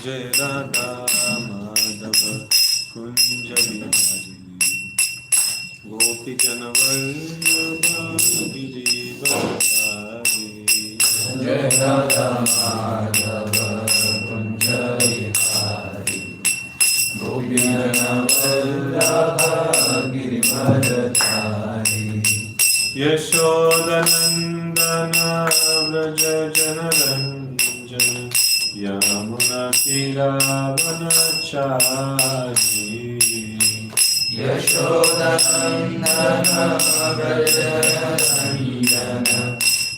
Jai Radha Madhava Kunja Bihari Gopi Jana Vallabha Girivaradhari Jai Radha Madhava Kunja Bihari Gopi Jana Vallabha Girivaradhari Yashodanandana Vraja Janaranjana Yamuna Tiravanachari Yashodanandana Vrajaranjana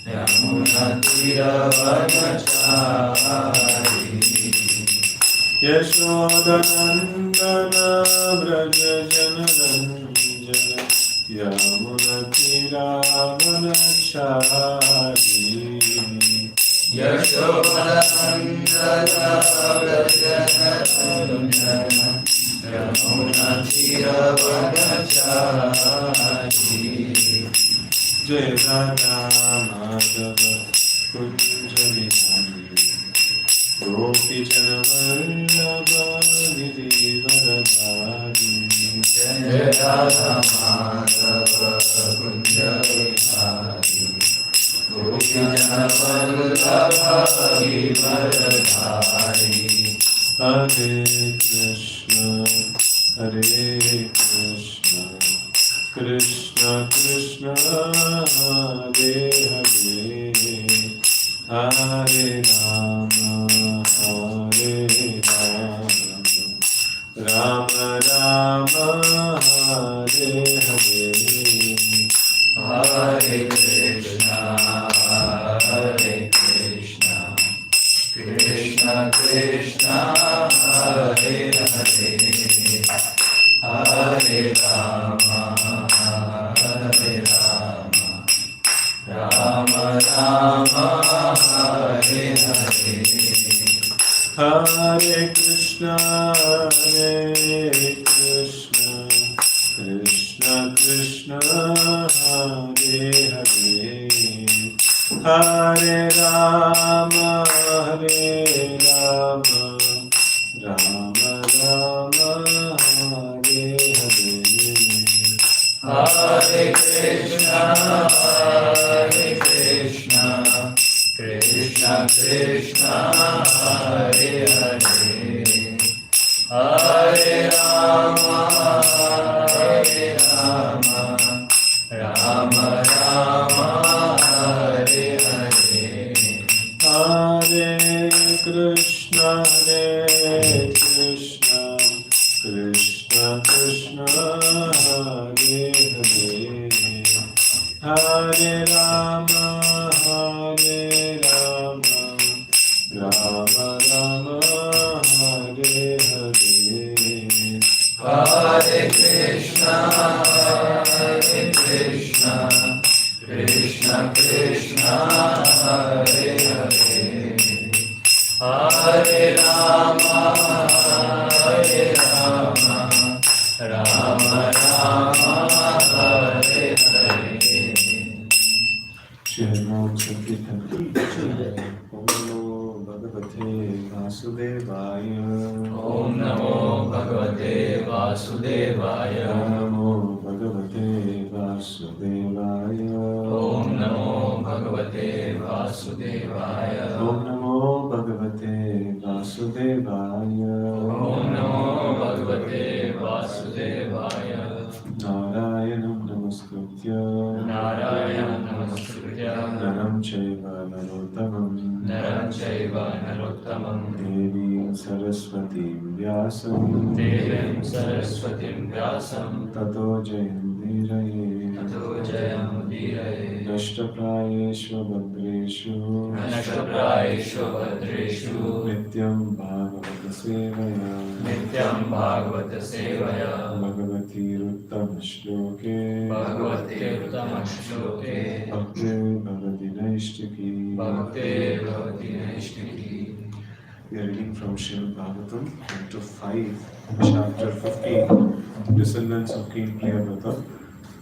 Yamuna Tiravanachari Yashodanandana Vraja Janaranjana Yamuna Tiravanachari Yashodanandana Vrajaranjana Yamuna Tiravanachari Jai Radha Madhava Kunja Bihari Gopi Jana Vallabha Girivaradhari Jai Radha Madhava Kunja Bihari Gopi Jana Vallabha Girivaradhari Hare Krishna Krishna Krishna Hare Hare Hare Rama Rama Rama Hare Hare Hare Krishna Krishna Krishna Hare Hare Hare Rama Rama Rama Hare Hare Hare Krishna Krishna Krishna Hare Hare Hare Rama Rama Rama Hare Hare Hare Krishna Krishna Krishna Hare Hare Hare Rama Rama Rama Hare Hare Hare Krishna Krishna Krishna Hare Hare Hare Rama Rama Rama Hare Hare Hare Krishna Krishna Krishna Hare Hare Hare Rama Rama Rama Hare Hare Shri Sankirtan Om Namo Bhagavate Vasudevaya Om Namo Bhagavate Vasudevaya Om Namo Bhagavate Vasudevaya Om Namo Bhagavate Vasudevaya Om Namo Bhagavate Vasudevaya Om Namo Bhagavate Vasudevaya Narayanam Namaskritya Narayanam Namaskritya Naram Chaiva Narottamam Devim Saraswatim Vyasam Devim Saraswatim Vyasam Tato Jayam Dhiraye Tato Jayam Udiraye Nashtaprayeshu Bhadreshu Nashtaprayeshu Bhadreshu Nityam Bhagavata Sevaya Nityam Bhagavata Sevaya Bhagavati Uttama Shloke Bhagavate Uttama Shloke Bhakti Bhavati Naishtiki Bhakti Bhavati Naishtiki. We are reading from Srimad Bhagavatam, chapter 5, chapter 15, Descendants of King Priyavrata,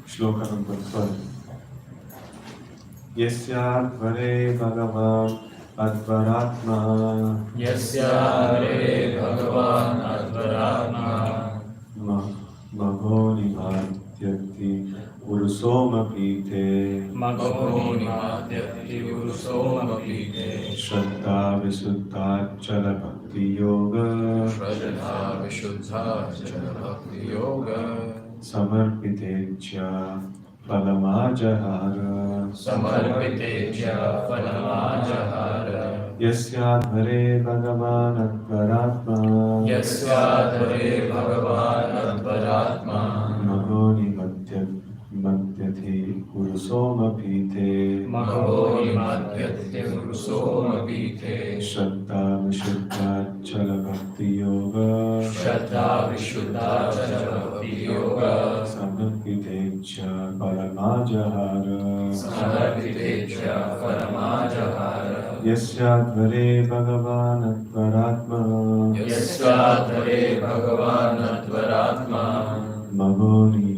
shloka number 12. Yasyadvare Bhagavan Advaratma Yasya Hare Bhagavan Advaratma Magoni Madhyati Urusoma Pite Magoni Madhyati Urusoma Pite Shraddha Visuddha Chala Bhakti Yoga Shraddha Vishuddha Jana Bhakti Yoga Samarpitecha Palamajahara Samarpiteja Phalamajahara Yasyadhare Bhagavan Advaratma Yasyadhare Bhagavan Advaratma Magoni Madhyati Urusoma Pite Magoni Madhyate Urusoma Pite Shraddha Vishuddha Chala Bhakti Yoga Shraddha Vishuddha Jana Bhakti Yoga Samarpitecha Palamajahara Samarpiteja Phalamajahara Yasyadhare Bhagavan Advaratma Yasyadhare Bhagavan Advaratma Magoni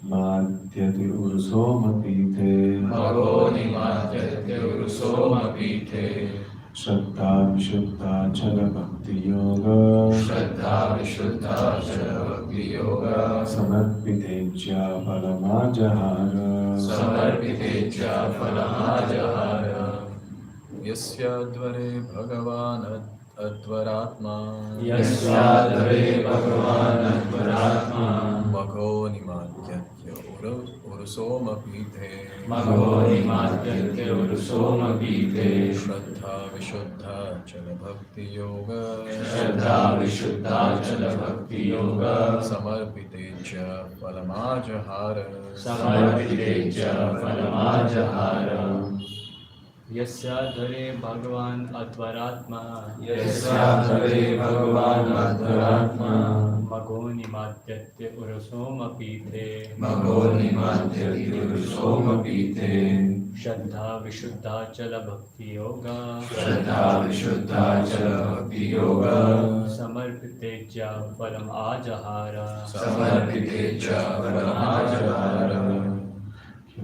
Madhyati Urusoma Pite Magoni Madhyate Urusoma Pite Shraddha Vishuddha Chala Bhakti Yoga Shraddha Vishuddha Jana Bhakti Yoga Samarpitecha Palamajahara Samarpiteja Phalamajahara Yasyadhare Bhagavan Advaratma Yasyadhare Bhagavan Advaratma Magoni Madhyatya Urusoma Pite Magoni Madhyate Urusoma Pite Shraddha Vishuddha Chala Bhakti Yoga Shraddha Vishuddha Jana Bhakti Yoga Samarpiteja Palamajahara Samarpiteja Phalamajahara यस्याधरे भगवान् अध्वरात्मा Yasyadhare Bhagavan Advaratma मघोनि मात्यत्य उरसोमपीते Magoni Madhyate Urusoma Pite श्रद्धा विशुद्धाचल भक्ति yoga Shraddha Vishuddha Jana Bhakti Yoga समर्पितेज्या फलम आजहार Samarpiteja Phalamajahara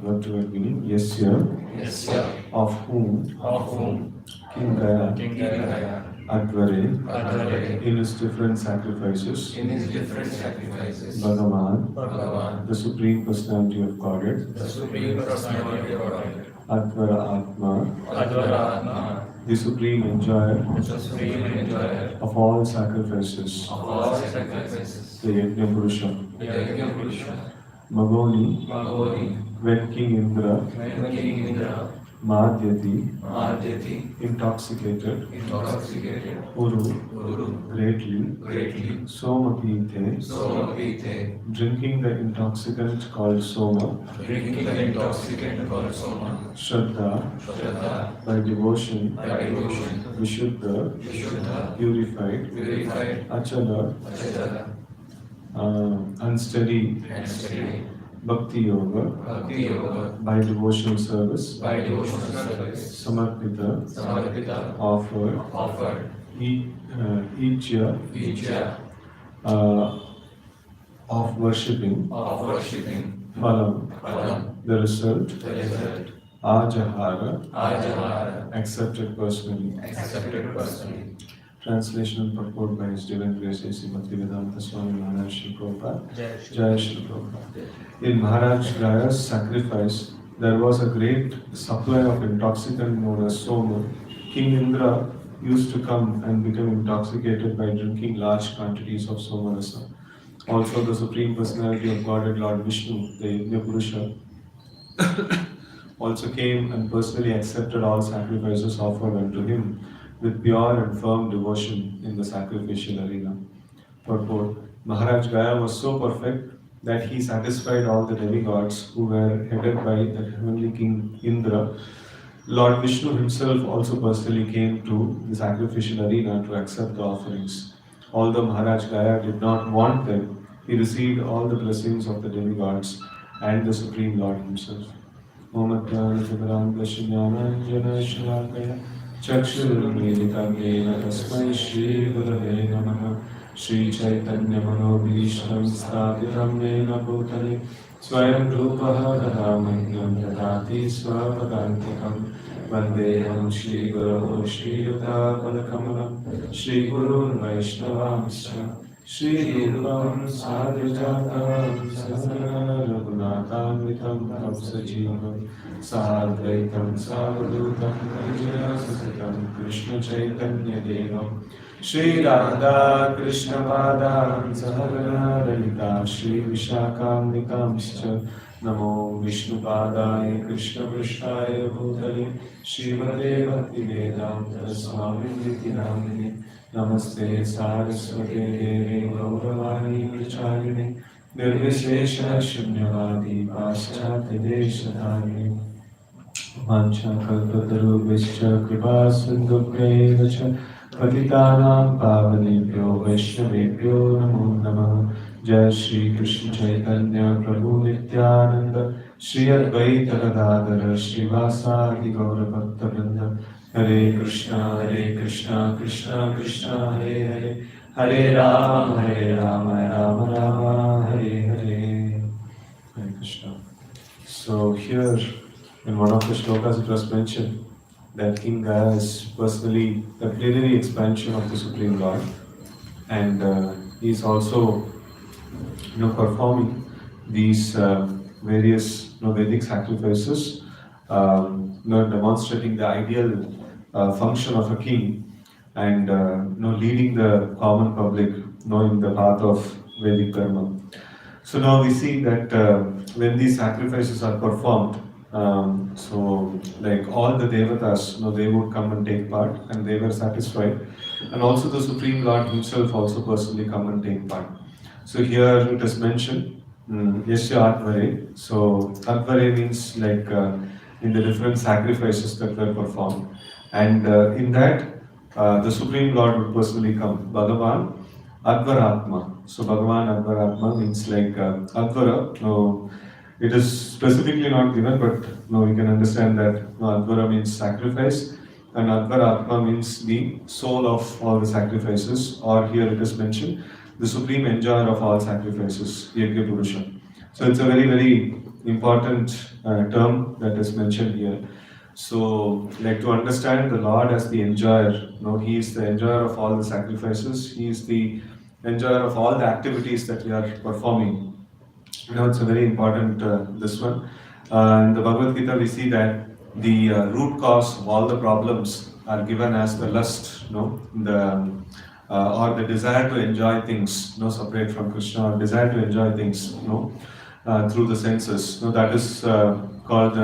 What do I mean? Yasya Yasya of whom of whom Kingaya Kingaya Advare Advare in his different sacrifices in his different sacrifices Bhagavan Bhagavan the Supreme Personality of Godhead the Supreme Personality of Godhead Advara Atma Advaratma the Supreme Enjoyer the Supreme Enjoyer of all sacrifices of all sacrifices the Yajna Purusha Yajna Purusha Magoni Magoni when King Indra when King Indra Madhyati Madhyati intoxicated intoxicated Uru Uru greatly Somapite Soma Pite drinking the intoxicant called Soma drinking the intoxicant called Soma Shraddha Shraddha by devotion by devotion Vishuddha Vishuddha purified purified Achala Achala unsteady and steady Bhakti Yoga Bhakti Yoga by devotional service by devotional service Samarpita Samarpita offered each year uh, of worshipping of worshipping Phalam the result the result Ajahara Ajahara accepted personally. accepted personally. Translation and purport by His Divine Grace A.C. Bhaktivedanta Swami Maharaj Shri Prabhupada. जय Jai Shri Prabhupada. In Maharaj Gaya's sacrifice, there was a great supply of intoxicant known as Soma. King Indra used to come and become intoxicated by drinking large quantities of Soma rasa. Also, the Supreme Personality of Godhead, Lord Vishnu, the Yajna Purusha, also came and personally accepted all sacrifices offered unto him with pure and firm devotion in the sacrificial arena. Purport: Maharaj Gaya was so perfect that he satisfied all the demigods who were headed by the heavenly king Indra. Lord Vishnu himself also personally came to the sacrificial arena to accept the offerings. Although Maharaj Gaya did not want them, he received all the blessings of the demigods and the Supreme Lord himself. Om Adhyana Dashanyananjana Shalakaya Chakshurmilitam Yena Tasmai Shri Gurave Namaha Shri Chaitanya Manobhishtam Sthapitam Yena Bhutale Swayam Rupaha Dadamahyam Dadati Swapadantikam Vandeham Shri Guru Shri Yuta Padakamalam Shri Gurun Vaishnavamscha Shri Rupam Sadhujatam Sahagana Raghunatham Tam Sajivam Sadvaitam Savadutam Vijayasasitam Krishna Chaitanya Devam Shri Radha Krishna Padam Sahagana Lalita Shri Vishakam Namo Vishnu Padaya Krishna Prishthaya Bhutale Srimate Bhakti Vedanta Swami Niti Namini Namaste Saraswate Devi Gauravani Pracharine Nirvishesha Shunyavadi Paschatya Deshadhani Vancha Kalpatarubhischa Kripa Sindhubheva Cha Patitanam Pavanebhyo Vaishnavebhyo Namo Namah Jai Shri Krishna Chaitanya Prabhu Nityananda Shri Advaita Gadadhara Srivasadi Gaura Bhakta Vrinda Hare Krishna Krishna Krishna Hare Hare Hare Rama Rama Rama Hare Hare Hare Krishna. So here in one of the shlokas it was mentioned that King Gaya is personally the plenary expansion of the Supreme Lord, and he is also performing these various Vedic sacrifices, demonstrating the ideal function of a king, and leading the common public in the path of Vedic karma. So now we see that when these sacrifices are performed, so like all the devatas, they would come and take part, and they were satisfied, and also the Supreme Lord himself also personally come and take part. So here it is mentioned, Yasya Atvare. So Atvare means like in the different sacrifices that were performed, and in that the Supreme Lord would personally come, Bhagavan Advaratma. So Bhagavan Advaratma means like Advara. No, it is specifically not given, but we can understand that Advara means sacrifice, and Advaratma means the soul of all the sacrifices, or here it is mentioned, the supreme enjoyer of all sacrifices, Yajna Purusha. So it's a very, very important term that is mentioned here. So, like to understand the Lord as the enjoyer, He is the enjoyer of all the sacrifices, He is the enjoyer of all the activities that we are performing. It's a very important this one. In the Bhagavad Gita, we see that the root cause of all the problems are given as the lust, or the desire to enjoy things, separate from Krishna, or desire to enjoy things, through the senses. That is called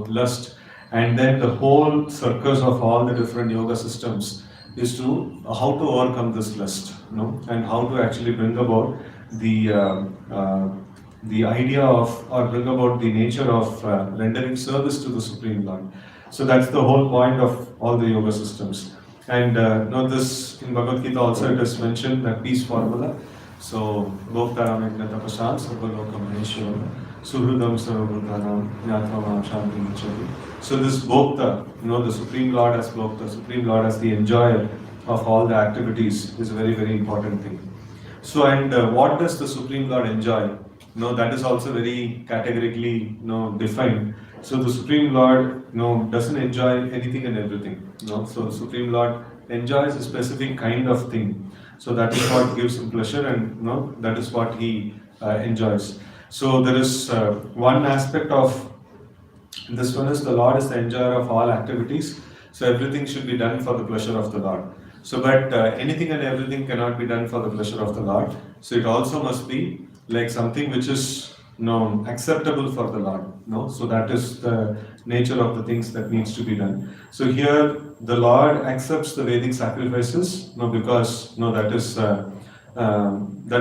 lust. And then the whole circus of all the different yoga systems is to how to overcome this lust, and how to actually bring about the idea of, or bring about the nature of rendering service to the Supreme Lord. So that's the whole point of all the yoga systems. And this in Bhagavad Gita also it is mentioned, that peace formula. So, Bhoktaram Yajna Tapasam Sarvalokam Maheshwara Suhrudam Sarvabhutanam Nyatvam Shanti Nichati. So this Bhokta, the Supreme Lord as Bhokta, Supreme Lord as the enjoyer of all the activities is a very, very important thing. So, and what does the Supreme Lord enjoy? That is also very categorically defined. So the Supreme Lord doesn't enjoy anything and everything. So Supreme Lord enjoys a specific kind of thing. So that is what gives him pleasure, and that is what he enjoys. So there is one aspect of this one is the Lord is the enjoyer of all activities. So everything should be done for the pleasure of the Lord. So but anything and everything cannot be done for the pleasure of the Lord. So it also must be like something which is acceptable for the Lord. So that is the nature of the things that needs to be done. So here the Lord accepts the Vedic sacrifices, because that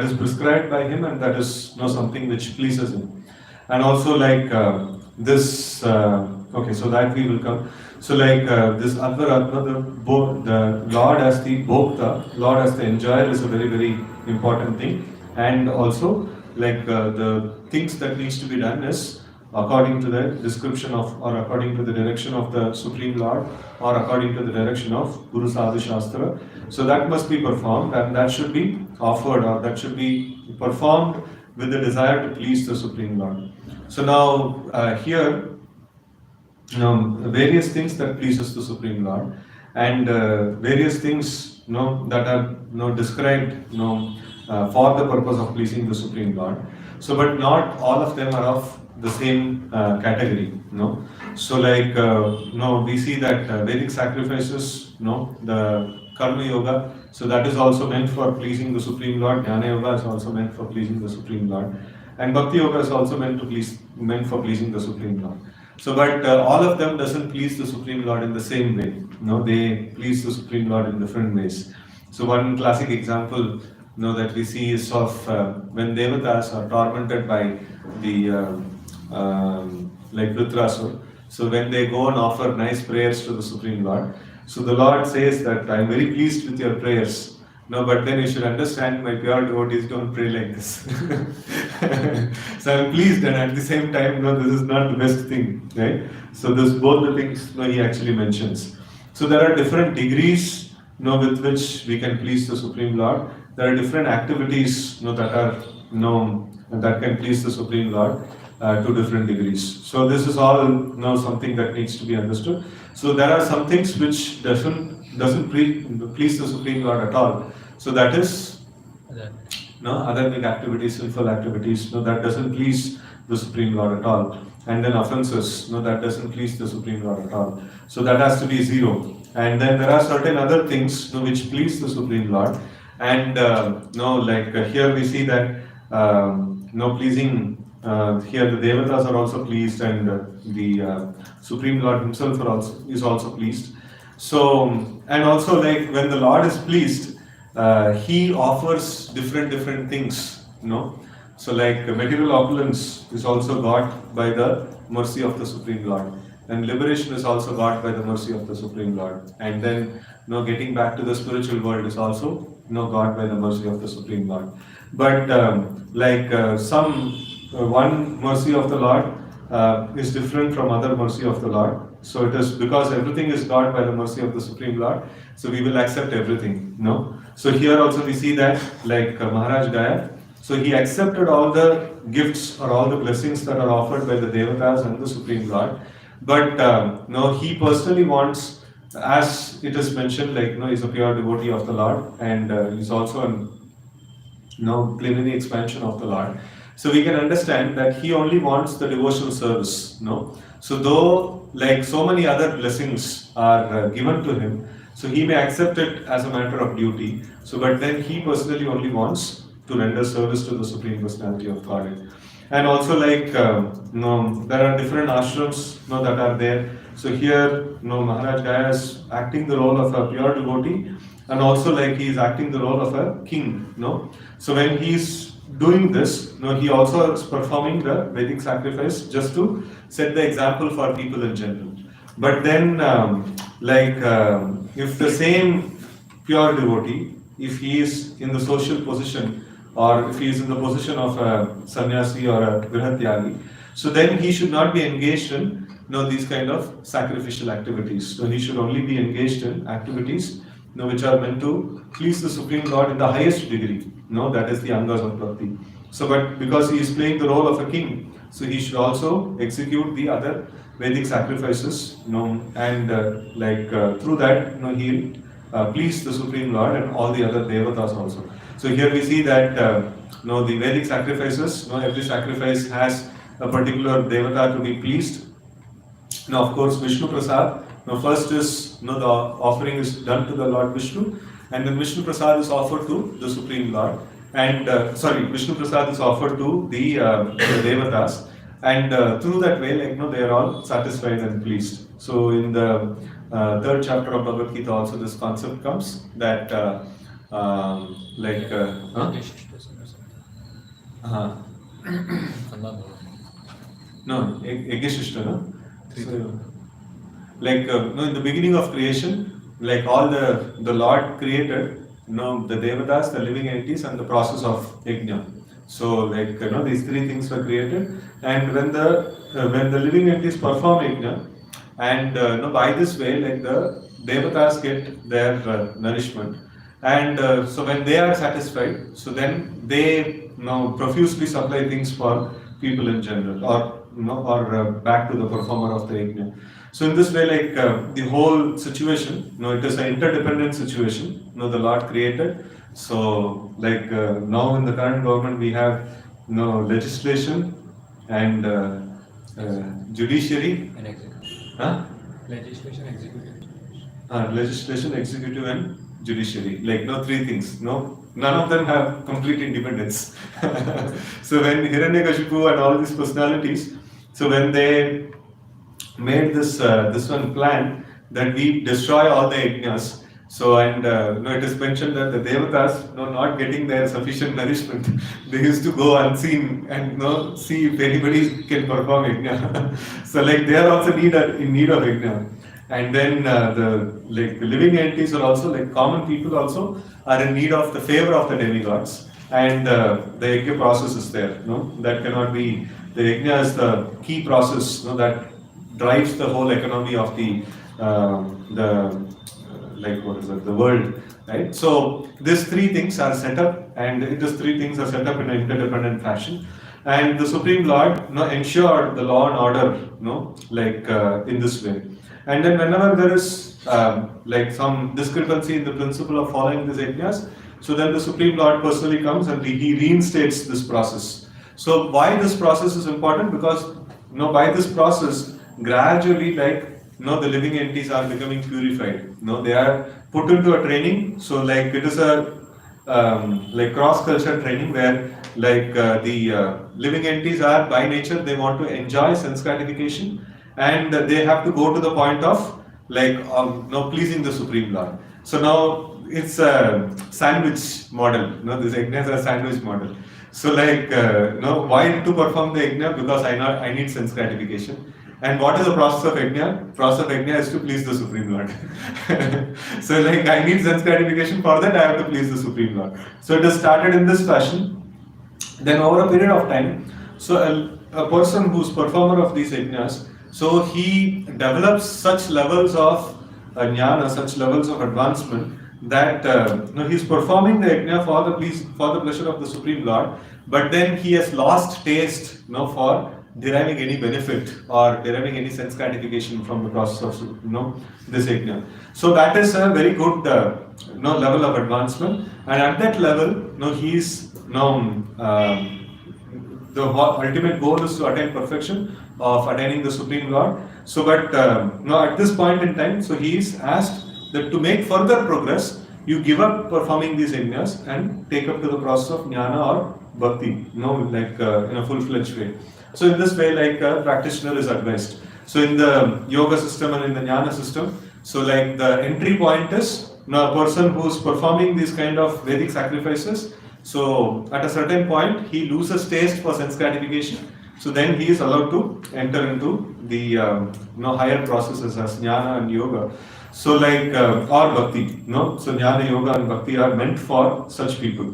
is prescribed by Him, and that is something which pleases Him. And also like this, okay, so that we will come. So like this Advaratma, the Lord as the Bhokta, Lord as the enjoyer is a very, very important thing. And also like the things that needs to be done is according to the description of, or according to the direction of the Supreme Lord, or according to the direction of Guru Sadhu Shastra. So that must be performed, and that should be offered, or that should be performed with the desire to please the Supreme Lord. So now here various things that pleases the Supreme Lord, and various things that are described for the purpose of pleasing the Supreme Lord. So, but not all of them are of the same category. So like we see that Vedic sacrifices, the Karma Yoga. So that is also meant for pleasing the Supreme Lord. Jnana Yoga is also meant for pleasing the Supreme Lord, and Bhakti Yoga is also meant for pleasing the Supreme Lord. So, but all of them doesn't please the Supreme Lord in the same way. They please the Supreme Lord in different ways. So, one classic example, that we see is of when Devatas are tormented by the like Vritrasur. So, when they go and offer nice prayers to the Supreme Lord, so the Lord says that I am very pleased with your prayers. But then you should understand, my pure devotees don't pray like this. So I'm pleased, and at the same time, this is not the best thing, right? So this both the things he actually mentions. So there are different degrees, with which we can please the Supreme Lord. There are different activities, that are, that can please the Supreme Lord to different degrees. So this is all, something that needs to be understood. So there are some things which doesn't please the Supreme Lord at all. So that is other big activities, sinful activities, that doesn't please the Supreme Lord at all. And then offenses, that doesn't please the Supreme Lord at all. So that has to be zero. And then there are certain other things which please the Supreme Lord. And here we see that pleasing. Here the Devatas are also pleased, and the Supreme Lord himself is also pleased. So, and also like when the Lord is pleased, he offers different things, So like material opulence is also got by the mercy of the Supreme Lord, and liberation is also got by the mercy of the Supreme Lord. And then, getting back to the spiritual world is also, got by the mercy of the Supreme Lord. But one mercy of the Lord is different from other mercy of the Lord. So it is because everything is got by the mercy of the Supreme Lord, so we will accept everything. So here also we see that like Maharaj Gaya, so he accepted all the gifts or all the blessings that are offered by the Devatas and the Supreme Lord. But he personally wants, as it is mentioned, he's a pure devotee of the Lord, and he's also an plenary expansion of the Lord. So we can understand that he only wants the devotional service. So though like so many other blessings are given to him, so he may accept it as a matter of duty. So but then he personally only wants to render service to the Supreme Personality of Godhead. And also there are different ashrams that are there. So here Maharaj Gaya is acting the role of a pure devotee, and also he is acting the role of a king. So when he is doing this, he also is performing the Vedic sacrifice just to set the example for people in general. But then if the same pure devotee, if he is in the social position, or if he is in the position of a sannyasi or a grihatyagi, so then he should not be engaged in these kind of sacrificial activities. So he should only be engaged in activities which are meant to please the Supreme Lord in the highest degree. That is the angas of bhakti. So, but because he is playing the role of a king, so he should also execute the other Vedic sacrifices, and through that, he'll please the Supreme Lord and all the other devatas also. So here we see that the Vedic sacrifices, every sacrifice has a particular devata to be pleased. Now, of course, Vishnu Prasad. Now, first is the offering is done to the Lord Vishnu, and then Vishnu Prasad is offered to the Supreme Lord. And Vishnu Prasad is offered to the devatas, and through that way, they are all satisfied and pleased. So, in the third chapter of Bhagavad Gita, also this concept comes that no, Egeshishta, no? So, in the beginning of creation, all the Lord created, the devatas, the living entities, and the process of yajna. So, these three things were created, and when the living entities perform yajna, and by this way, the devatas get their nourishment, and so when they are satisfied, so then they profusely supply things for people in general, or back to the performer of the yajna. So in this way, like the whole situation, it is an interdependent situation. The Lord created. So like now in the current government we have legislation and judiciary. And executive. Huh? Legislation, executive. Legislation, executive, and judiciary. Like three things. None of them have complete independence. So when Hiranyakashipu and all these personalities, so when they made this one plan that we destroy all the yajnas. So and it is mentioned that the devatas, not getting their sufficient nourishment, they used to go unseen and see if anybody can perform yajna. So like they are also in need of yajna. And then the living entities are also like common people also are in need of the favor of the demigods. And the yajna process is there. That cannot be. The yajna is the key process that drives the whole economy of the world, right? So these three things are set up, and these three things are set up in an interdependent fashion. And the Supreme Lord ensured the law and order, in this way. And then whenever there is some discrepancy in the principle of following these yajnas, so then the Supreme Lord personally comes and he reinstates this process. So why this process is important? Because by this process, gradually the living entities are becoming purified. They are put into a training. So it is a cross-culture training where the living entities are by nature, they want to enjoy sense gratification, and they have to go to the point of pleasing the Supreme Lord. So now it's a sandwich model. This yajna is a sandwich model. So why to perform the yajna? Because I need sense gratification. And what is the process of yajna? Process of yajna is to please the Supreme Lord. So I need sense gratification, for that I have to please the Supreme Lord. So it is started in this fashion. Then over a period of time, so a person who's performer of these yajnas, so he develops such levels of jnana, such levels of advancement that he's performing the yajna for the pleasure of the Supreme Lord, but then he has lost taste for deriving any benefit or deriving any sense gratification from the process of this yajna. So that is a very good level of advancement, and at that level he's the ultimate goal is to attain perfection of attaining the Supreme Lord. So but at this point in time, so he is asked that to make further progress, you give up performing these yajnas and take up to the process of jnana or bhakti, in a full-fledged way. So in this way, a practitioner is advised. So in the yoga system and in the jnana system, so the entry point is a person who is performing these kind of Vedic sacrifices. So at a certain point, he loses taste for sense gratification. So then he is allowed to enter into the higher processes as jnana and yoga. So or bhakti, so jnana, yoga and bhakti are meant for such people.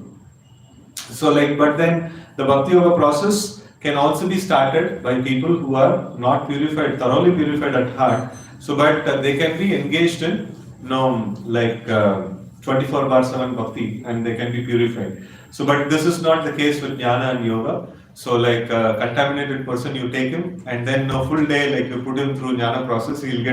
So but then the bhakti yoga process can also be started by people who are not purified, thoroughly purified at heart. So but they can be engaged in 24/7 bhakti, and they can be purified. So but this is not the case with jnana and yoga. So a contaminated person, you take him and then a full day you put him through jnana process, he'll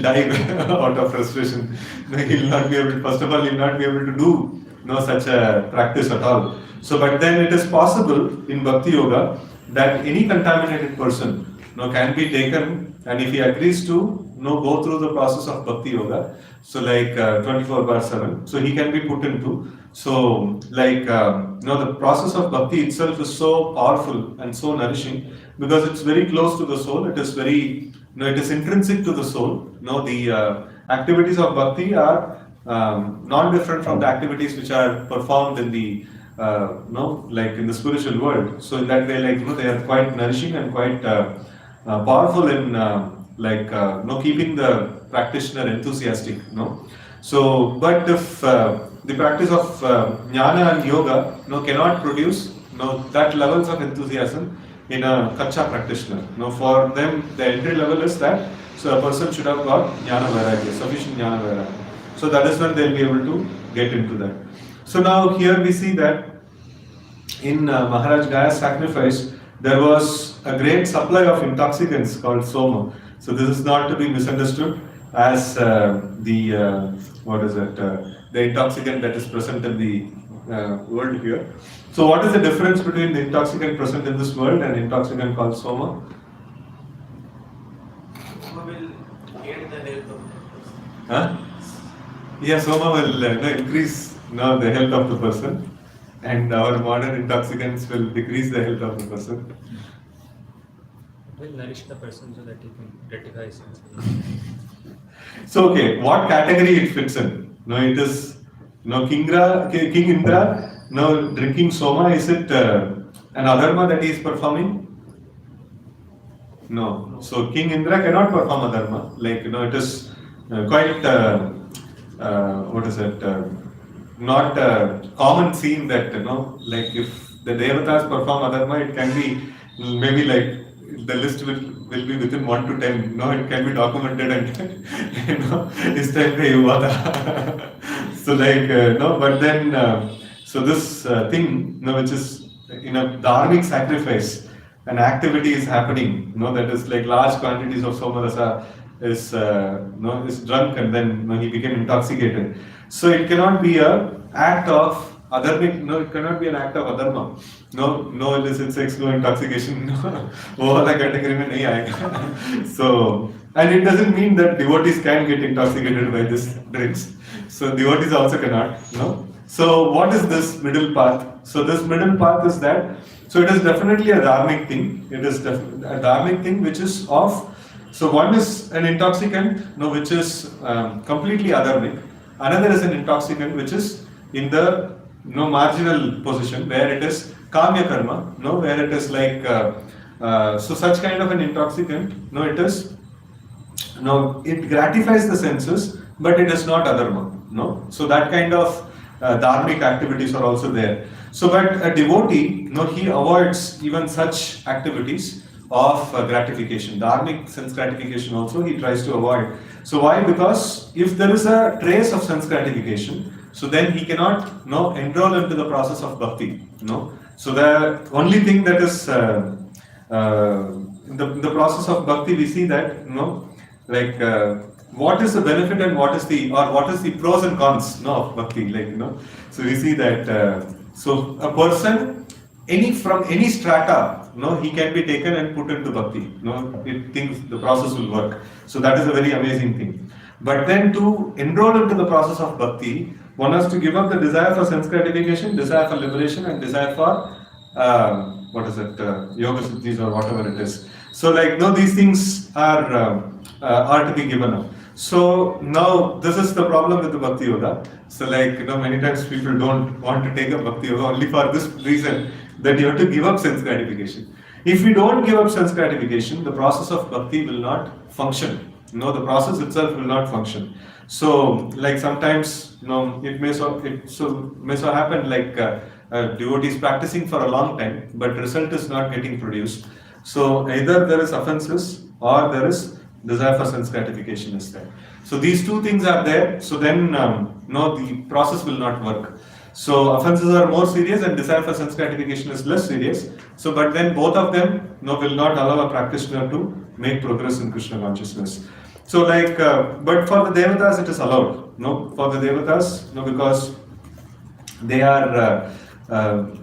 die out of frustration. He'll not be able to, first of all, he'll not be able to do such a practice at all. So but then it is possible in bhakti yoga that any contaminated person can be taken, and if he agrees to go through the process of bhakti yoga, so 24/7, so he can be put into. So the process of bhakti itself is so powerful and so nourishing because it's very close to the soul. It is very, it is intrinsic to the soul. The activities of bhakti are not different from the activities which are performed in the in the spiritual world. So in that way, they are quite nourishing and quite powerful in keeping the practitioner enthusiastic. So, but if the practice of jnana and yoga cannot produce that levels of enthusiasm in a kacha practitioner. For them, the entry level is that so a person should have got jnana vairagya, sufficient jnana vairagya. So that is when they will be able to get into that. So now here we see that in Maharaj Gaya's sacrifice, there was a great supply of intoxicants called soma. So this is not to be misunderstood as the intoxicant that is present in the world here. So what is the difference between the intoxicant present in this world and intoxicant called soma? Soma will get the health of the person. Huh? Yeah, soma will increase the health of the person, and our modern intoxicants will decrease the health of the person. It will nourish the person so that he can gratify his senses. So okay, what category it fits in? No, it is King Indra. No, drinking soma, is it an adharma that he is performing? No. So King Indra cannot perform adharma. Like it is quite not a common scene that like if the devatas perform adharma, it can be maybe like the list will be within 1 to 10. It can be documented and is time pe hua tha. So like but then so this thing which is in a dharmic sacrifice, an activity is happening. That is like large quantities of somarasa is drunk, and then he became intoxicated. So it cannot be a act of adharmic. It cannot be an act of adharma. No illicit sex, no intoxication. वो वाला category में नहीं आएगा. So, and it doesn't mean that devotees can get intoxicated by this drinks. So devotees also cannot. So what is this middle path? So this middle path is that. So it is definitely a dharmic thing. It is a dharmic thing which is of. So one is an intoxicant, which is completely adharmic. Another is an intoxicant which is in the marginal position where it is kamya karma, where it is like so such kind of an intoxicant, it is it gratifies the senses, but it is not adharma. So that kind of dharmic activities are also there. So but a devotee, he avoids even such activities of gratification, dharmic sense gratification also he tries to avoid. So why? Because if there is a trace of sense gratification, so then he cannot enroll into the process of bhakti. So the only thing that is in the process of bhakti, we see that like what is the benefit and what is the pros and cons of bhakti, so we see that so a person from any strata, he can be taken and put into bhakti. It thinks the process will work. So that is a very amazing thing. But then to enroll into the process of bhakti, one has to give up the desire for sense gratification, desire for liberation, and desire for yoga siddhis or whatever it is. So like these things are to be given up. So now this is the problem with the bhakti yoga. So like many times people don't want to take up bhakti yoga only for this reason, that you have to give up sense gratification. If you don't give up sense gratification, the process of bhakti will not function. The process itself will not function. So like sometimes it may so happen like devotees practicing for a long time, but result is not getting produced. So either there is offenses or there is desire for sense gratification is there. So these two things are there. So then the process will not work. So offenses are more serious and desire for sense gratification is less serious. So but then both of them will not allow a practitioner to make progress in Krishna consciousness. So like but for the devatas it is allowed. For the devatas, because they are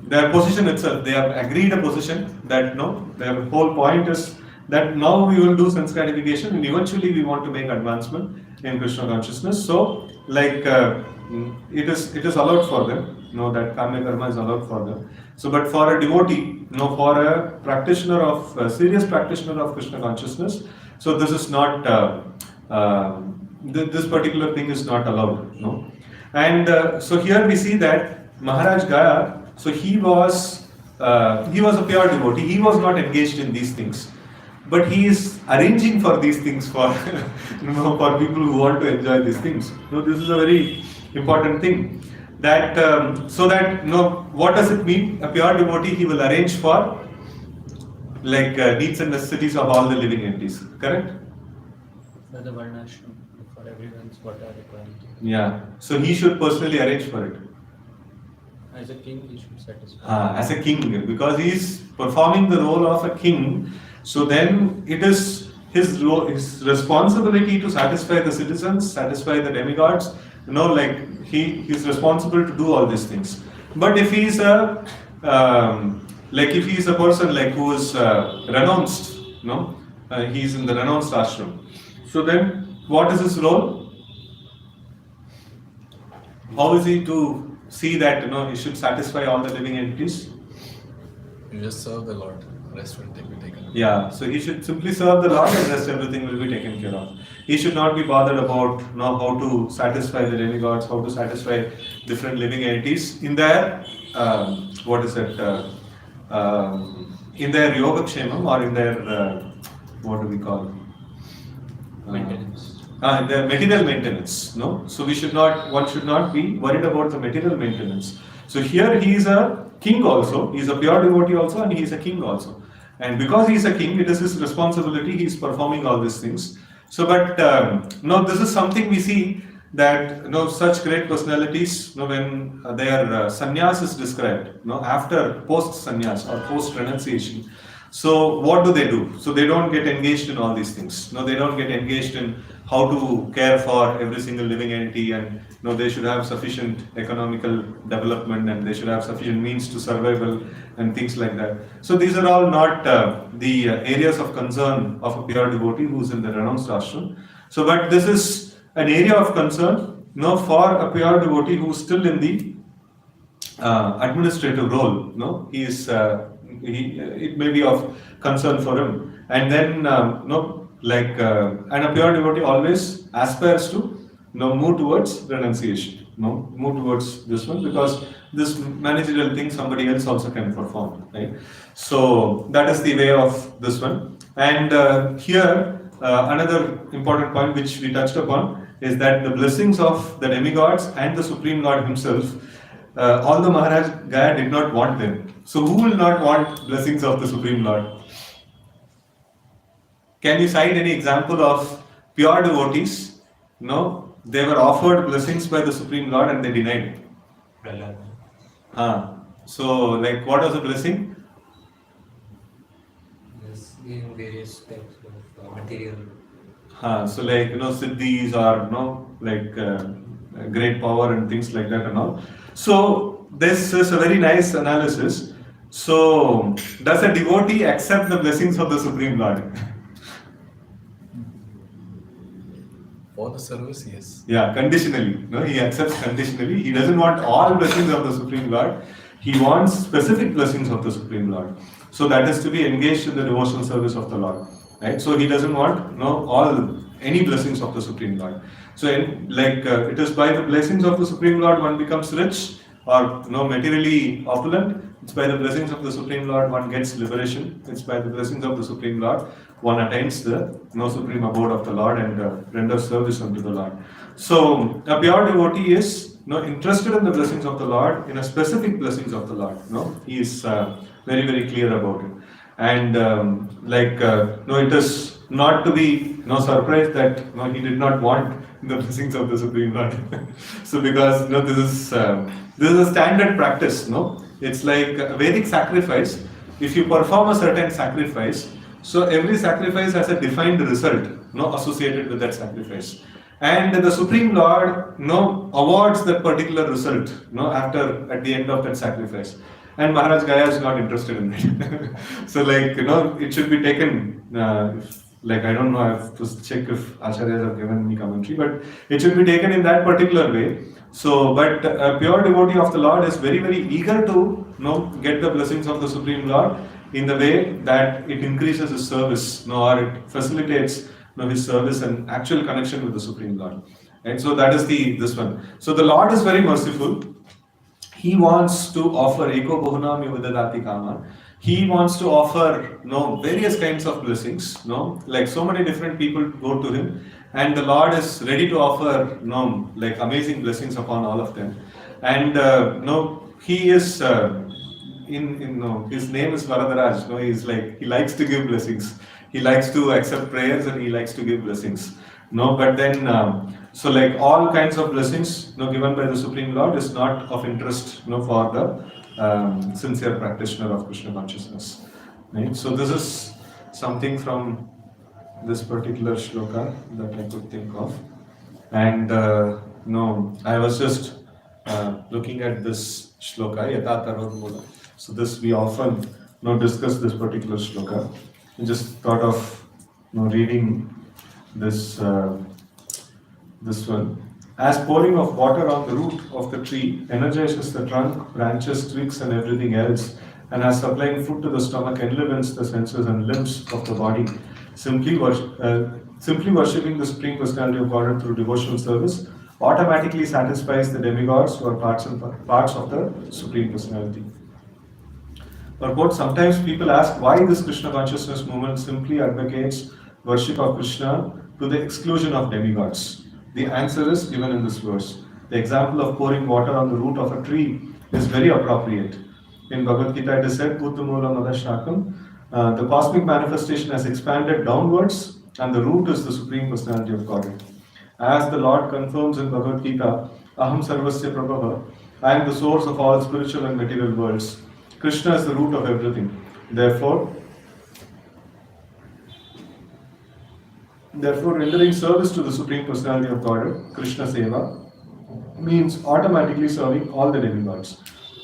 their position itself, they have agreed a position that their whole point is that now we will do sense gratification and eventually we want to make advancement in Krishna consciousness. So like it is allowed for them, that kamya karma is allowed for them. So but for a devotee, for a practitioner a serious practitioner of Krishna consciousness, so this is not this particular thing is not allowed. And so here we see that Maharaj Gaya, so he was a pure devotee. He was not engaged in these things, but he is arranging for these things for for people who want to enjoy these things. So this is a very important thing. That so that what does it mean? A pure devotee, he will arrange for like needs and necessities of all the living entities. Correct? For the varnashram, for everyone's what are requirement. Yeah. So he should personally arrange for it. As a king, he should satisfy. As a king, because he is performing the role of a king. So then it is his responsibility to satisfy the citizens, satisfy the demigods, like he's responsible to do all these things. But if he's if he's a person like who is renounced, he's in the renounced ashram. So then, what is his role? How is he to see that he should satisfy all the living entities? You just serve the Lord. Rest will be taken. Yeah, so he should simply serve the Lord and rest everything will be taken care of. He should not be bothered about how to satisfy the demigods, how to satisfy different living entities in their in their yogakshemam or in their what do we call Maintenance. The material maintenance. No, so one should not be worried about the material maintenance. So here he is a king also. He is a pure devotee also, and he is a king also. And because he is a king, it is his responsibility. He is performing all these things. So, but this is something we see that such great personalities, when their sannyas is described, after post sannyas or post renunciation. So what do? So they don't get engaged in all these things. They don't get engaged in how to care for every single living entity, and they should have sufficient economical development and they should have sufficient means to survival and things like that. So these are all not the areas of concern of a pure devotee who's in the renounced ashram. So, but this is an area of concern, for a pure devotee who's still in the administrative role. He is. It may be of concern for him, and then and a pure devotee always aspires to move towards renunciation, move towards this one, because this managerial thing somebody else also can perform, right? So that is the way of this one. And here another important point which we touched upon is that the blessings of the demigods and the Supreme Lord himself, although Maharaj Gaya did not want them. So who will not want blessings of the Supreme Lord? Can you cite any example of pure devotees? No, they were offered blessings by the Supreme Lord and they denied it. So, what was the blessing? Yes, giving various types of material. So siddhis or great power and things like that and all. So this is a very nice analysis. So does a devotee accept the blessings of the Supreme Lord? For the service, yes. Yeah, conditionally. He accepts conditionally. He doesn't want all blessings of the Supreme Lord. He wants specific blessings of the Supreme Lord. So that is to be engaged in the devotional service of the Lord. Right? So he doesn't want any blessings of the Supreme Lord. So it is by the blessings of the Supreme Lord one becomes rich or materially opulent. It's by the blessings of the Supreme Lord one gets liberation. It's by the blessings of the Supreme Lord one attains the supreme abode of the Lord and renders service unto the Lord. So a pure devotee is interested in the blessings of the Lord, in a specific blessings of the Lord. He is very, very clear about it. And it is not to be surprised that he did not want the blessings of the Supreme Lord. So because this is a standard practice. It's like a Vedic sacrifice. If you perform a certain sacrifice, so every sacrifice has a defined result associated with that sacrifice. And the Supreme Lord awards that particular result at the end of that sacrifice. And Maharaj Gaya is not interested in it. So it should be taken, I don't know, I have to check if Acharyas have given me commentary, but it should be taken in that particular way. So, but a pure devotee of the Lord is very, very eager to get the blessings of the Supreme Lord in the way that it increases his service, or it facilitates his service and actual connection with the Supreme Lord. And so that is this one. So the Lord is very merciful. He wants to offer Eko Bohunam Yudadati Kama. He wants to offer various kinds of blessings. Like so many different people go to him, and the Lord is ready to offer amazing blessings upon all of them. And he is his name is Varadaraj. He likes to give blessings. He likes to accept prayers and he likes to give blessings. But then all kinds of blessings given by the Supreme Lord is not of interest for the sincere practitioner of Krishna consciousness. Right? So this is something from this particular shloka that I could think of. And no, I was just looking at this shloka, Yata Tarvamula. So this we often discuss this particular shloka. I just thought of reading this one. As pouring of water on the root of the tree energizes the trunk, branches, twigs, and everything else, and as supplying food to the stomach enlivens the senses and limbs of the body, simply worshipping the Supreme Personality of Godhead through devotional service automatically satisfies the demigods who are parts of the Supreme Personality. But sometimes people ask why this Krishna consciousness movement simply advocates worship of Krishna to the exclusion of demigods. The answer is given in this verse. The example of pouring water on the root of a tree is very appropriate. In Bhagavad Gita it is said, Uddhamula Madashakam, the cosmic manifestation has expanded downwards and the root is the Supreme Personality of Godhead. As the Lord confirms in Bhagavad Gita, Aham Sarvasya Prabhava, I am the source of all spiritual and material worlds. Krishna is the root of everything. Therefore, rendering service to the Supreme Personality of Godhead, Krishna Seva, means automatically serving all the demigods.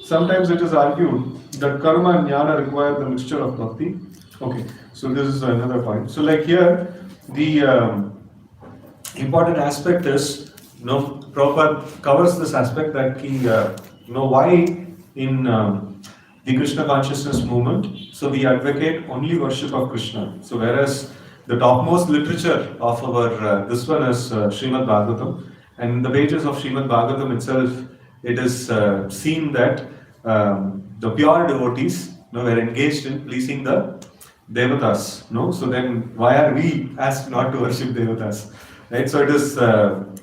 Sometimes it is argued that karma and jnana require the mixture of bhakti. Okay, so this is another point. So like here, the important aspect is, Prabhupada covers this aspect that why in the Krishna consciousness movement, so we advocate only worship of Krishna. So whereas the topmost literature of our, this one is Srimad Bhagavatam, and in the pages of Srimad Bhagavatam itself, it is seen that the pure devotees were engaged in pleasing the devatas. So then why are we asked not to worship devatas? Right? So it is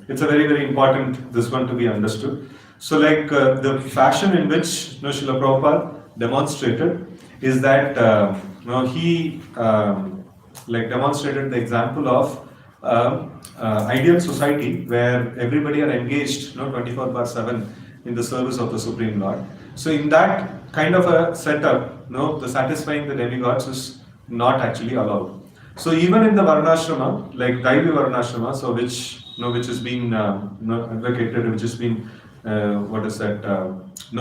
it's a very, very important this one to be understood. So like the fashion in which Srila Prabhupada demonstrated is that he demonstrated the example of ideal society where everybody are engaged 24/7 in the service of the Supreme Lord. So in that kind of a setup, the satisfying the demigods is not actually allowed. So even in the Varnashrama, like Daivi Varnashrama, so which has been advocated, which has been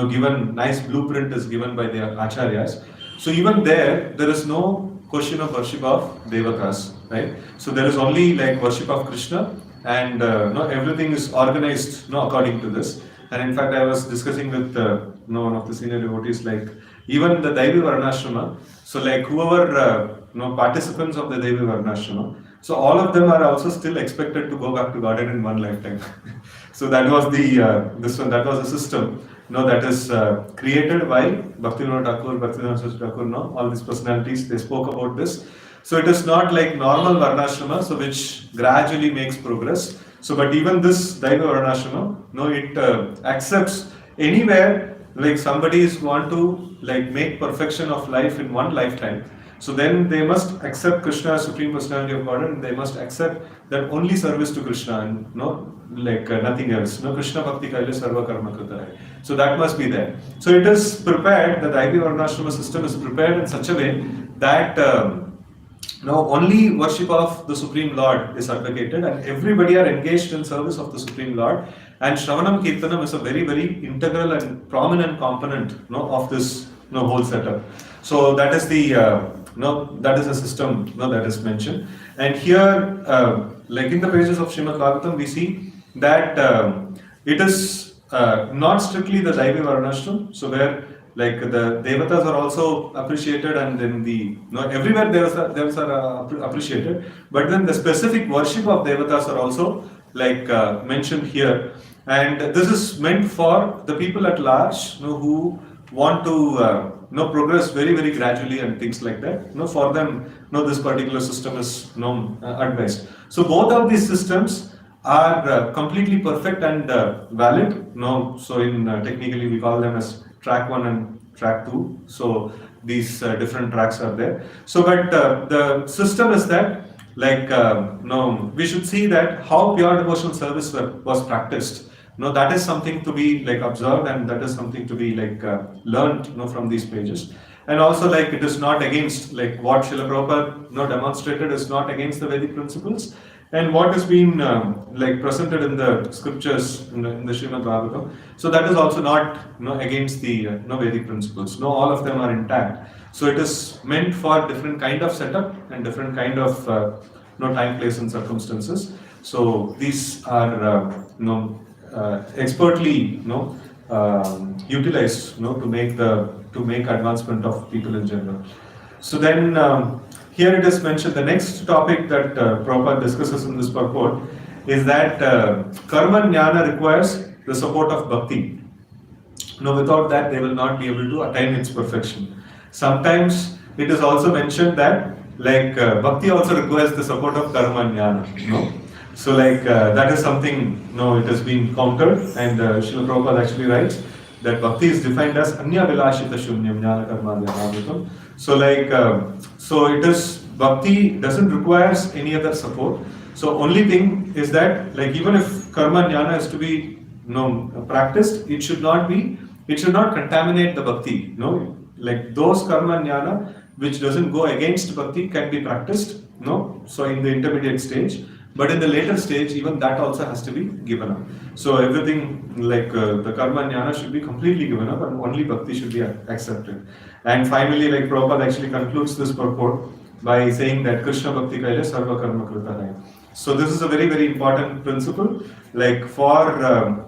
given nice blueprint is given by the acharyas. So even there is no question of worship of devatas, right? So there is only like worship of Krishna, and everything is organized according to this. And in fact, I was discussing with one of the senior devotees, like even the Daivi Varnashrama. So like whoever participants of the Daivi Varnashrama, so all of them are also still expected to go back to Godhead in one lifetime. So that was that was a system that is created by Bhaktivinoda Thakur, Bhaktivinoda Saraswati Thakur, all these personalities, they spoke about this. So it is not like normal Varnashrama, so which gradually makes progress. So but even this Daiva Varnashrama, it accepts anywhere like somebody is want to like make perfection of life in one lifetime. So then they must accept Krishna as Supreme Personality of Godhead, and they must accept that only service to Krishna and nothing else. Krishna Bhakti Kaile Sarva Karma Krita Hai. So that must be there. So it is prepared, the Daivi Varnashrama system is prepared in such a way that only worship of the Supreme Lord is advocated, and everybody are engaged in service of the Supreme Lord. And Shravanam Kirtanam is a very, very integral and prominent component of this whole setup. So that is the that is a system that is mentioned. And here, like in the pages of Srimad Bhagavatam, we see that it is not strictly the Daivi Varnashram, so where like the devatas are also appreciated, and then the everywhere devas are appreciated, but then the specific worship of devatas are also like mentioned here, and this is meant for the people at large who want to progress very, very gradually and things like that. For them, this particular system is advised. So both of these systems are completely perfect and valid. So in technically we call them as track 1 and track 2. So these different tracks are there. So but the system is that like we should see that how pure devotional service was practiced. That is something to be like observed, and that is something to be like learned from these pages. And also, like, it is not against, like, what Srila Prabhupada, demonstrated is not against the Vedic principles, and what has been like presented in the scriptures in the Srimad Bhagavatam. So that is also not against the Vedic principles. No, all of them are intact. So it is meant for different kind of setup and different kind of time, place, and circumstances. So these are expertly utilized to make advancement of people in general. So then here it is mentioned, the next topic that Prabhupada discusses in this purport is that karma jnana requires the support of bhakti. Without that they will not be able to attain its perfection. Sometimes it is also mentioned that bhakti also requires the support of karma jnana. So that is something, it has been countered, and Srila Prabhupada actually writes that bhakti is defined as anya vilashita shunyam jnana karma dhyana. So so it is, bhakti doesn't require any other support. So only thing is that, even if karma jnana is to be practiced, it should not contaminate the bhakti. Those karma jnana which doesn't go against bhakti can be practiced. So in the intermediate stage. But in the later stage, even that also has to be given up. So everything, the karma jnana should be completely given up, and only bhakti should be accepted. And finally, Prabhupada actually concludes this purport by saying that Krishna bhakti kaile sarva karma krita hai. So this is a very, very important principle. For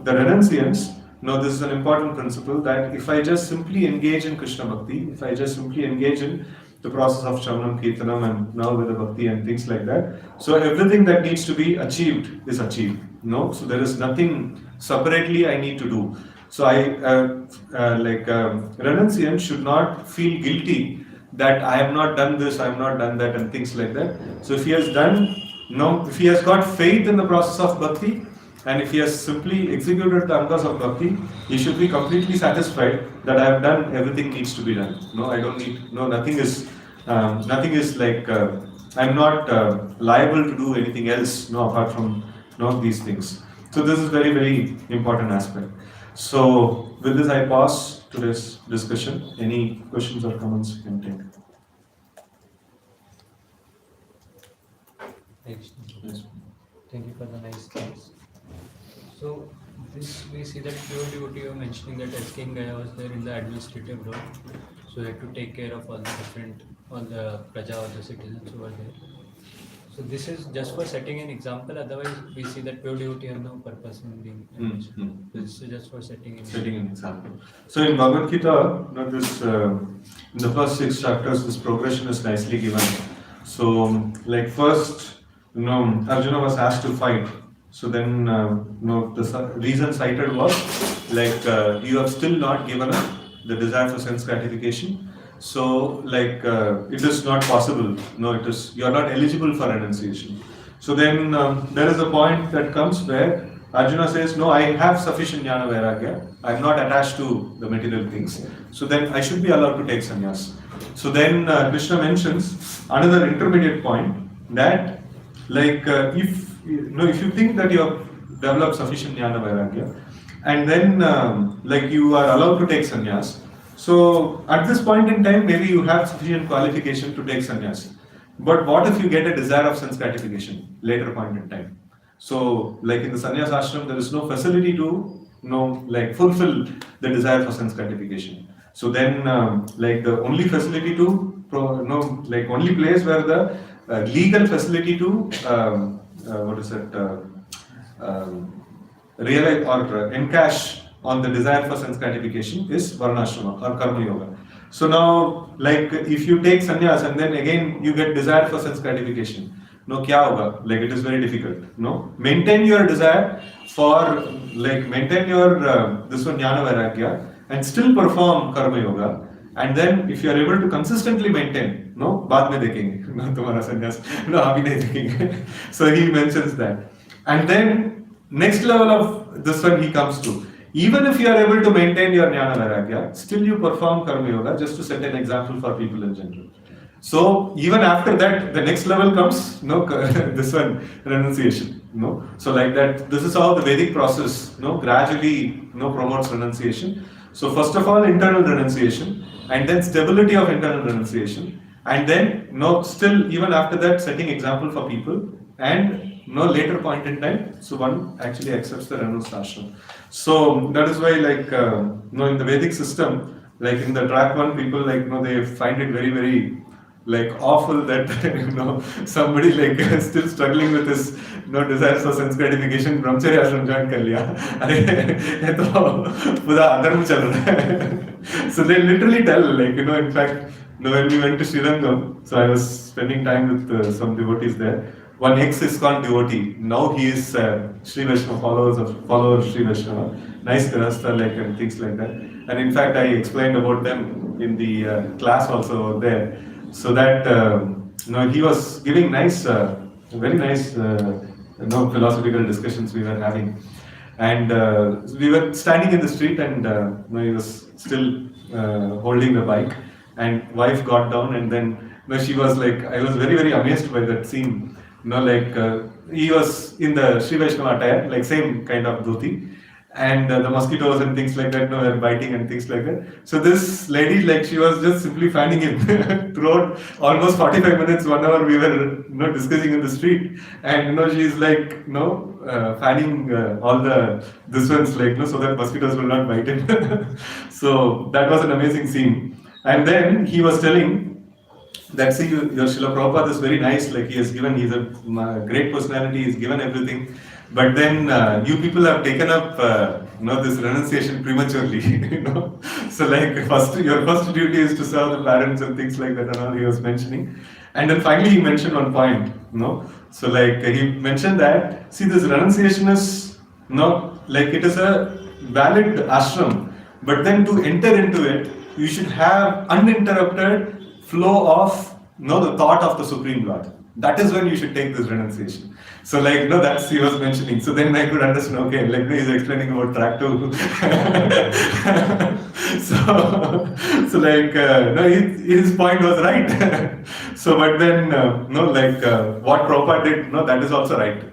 the renunciants, this is an important principle, that if I just simply engage in Krishna bhakti, if I just simply engage in the process of Shravanam, Kirtanam, and now with the bhakti and things like that. So everything that needs to be achieved is achieved. So there is nothing separately I need to do. So renunciant should not feel guilty that I have not done this, I have not done that, and things like that. So if he has if he has got faith in the process of bhakti, and if he has simply executed the angas of bhakti, he should be completely satisfied that I have done everything needs to be done. I don't need, nothing is I'm not liable to do anything else, apart from these things. So this is very, very important aspect. So with this I pause today's discussion. Any questions or comments you can take? Thanks. Yes. Thank you for the nice things. So this, we see that pure devotee, you are mentioning that HG Gaya was there in the administrative role, so he had to take care of all the praja or the citizens who were there. So this is just for setting an example. Otherwise, we see that pure devotee have no purpose in being. So this is just for setting an example. So in Bhagavad Gita, in the first 6 chapters, this progression is nicely given. So first, Arjuna was asked to fight. So then, the reason cited was you have still not given up the desire for sense gratification. So it is not possible. You are not eligible for renunciation. So then there is a point that comes where Arjuna says, no, I have sufficient jnana vairagya. I am not attached to the material things. So then I should be allowed to take sannyas. So then Krishna mentions another intermediate point, that if you think that you have developed sufficient jnana vairagya, and then you are allowed to take sannyas, so at this point in time maybe you have sufficient qualification to take sannyas. But what if you get a desire of sense gratification later point in time? So in the sannyas ashram there is no facility to fulfill the desire for sense gratification. So then the only facility to only place where the legal facility to realize or encash on the desire for sense gratification is varnashrama or karma yoga. So now, if you take sannyas and then again you get desire for sense gratification, kya hoga? It is very difficult. Maintain your desire for maintain your this one jnana vairagya and still perform karma yoga. And then if you are able to consistently maintain, बाद में देखेंगे, तुम्हारा संन्यास, अभी नहीं देखेंगे. So he mentions that. And then next level of this one he comes to. Even if you are able to maintain your jnana vairagya, still you perform karma yoga just to set an example for people in general. So even after that, the next level comes, this one, renunciation. So like that, this is how the Vedic process, gradually, promotes renunciation. So first of all, internal renunciation, and then stability of internal renunciation, and then, still even after that, setting example for people, and no later point in time, so one actually accepts the renounced ashram. So that is why, like, in the Vedic system, like in the track one, people like, they find it very, very like awful that somebody like still struggling with his desires for sense gratification, brahmacharya ashram join कर लिया, अरे ये तो पूरा अधर्म चल रहा है. So they literally tell, like, in fact, when we went to Srirangam, so I was spending time with some devotees there. One ex-ISKCON devotee, now he is Sri Vaishnava, follower of Sri Vaishnava, nice Grahastha, like, and things like that. And in fact, I explained about them in the class also there. So that he was giving nice, very nice, philosophical discussions we were having, and we were standing in the street, and he was still holding the bike, and wife got down, and then she was like, I was very, very amazed by that scene. He was in the Sri Vaishnava attire, like same kind of dhoti, and the mosquitoes and things like that, were biting and things like that. So this lady, like, she was just simply fanning him throughout almost 45 minutes, 1 hour we were discussing in the street, and she's like, fanning all this ones, like, so that mosquitoes will not bite him. So that was an amazing scene. And then he was telling that, see, your Srila Prabhupada is very nice, like he's a great personality, he's given everything. But then you people have taken up this renunciation prematurely. So like your first duty is to serve the parents and things like that, and all he was mentioning. And then finally he mentioned one point. So like he mentioned that, see, this renunciation is like it is a valid ashram, but then to enter into it, you should have uninterrupted flow of the thought of the Supreme Lord. That is when you should take this renunciation. So like, that's he was mentioning. So then I could understand, okay, like he's explaining about track 2. so like, his point was right. So but then, what Prabhupada did, that is also right.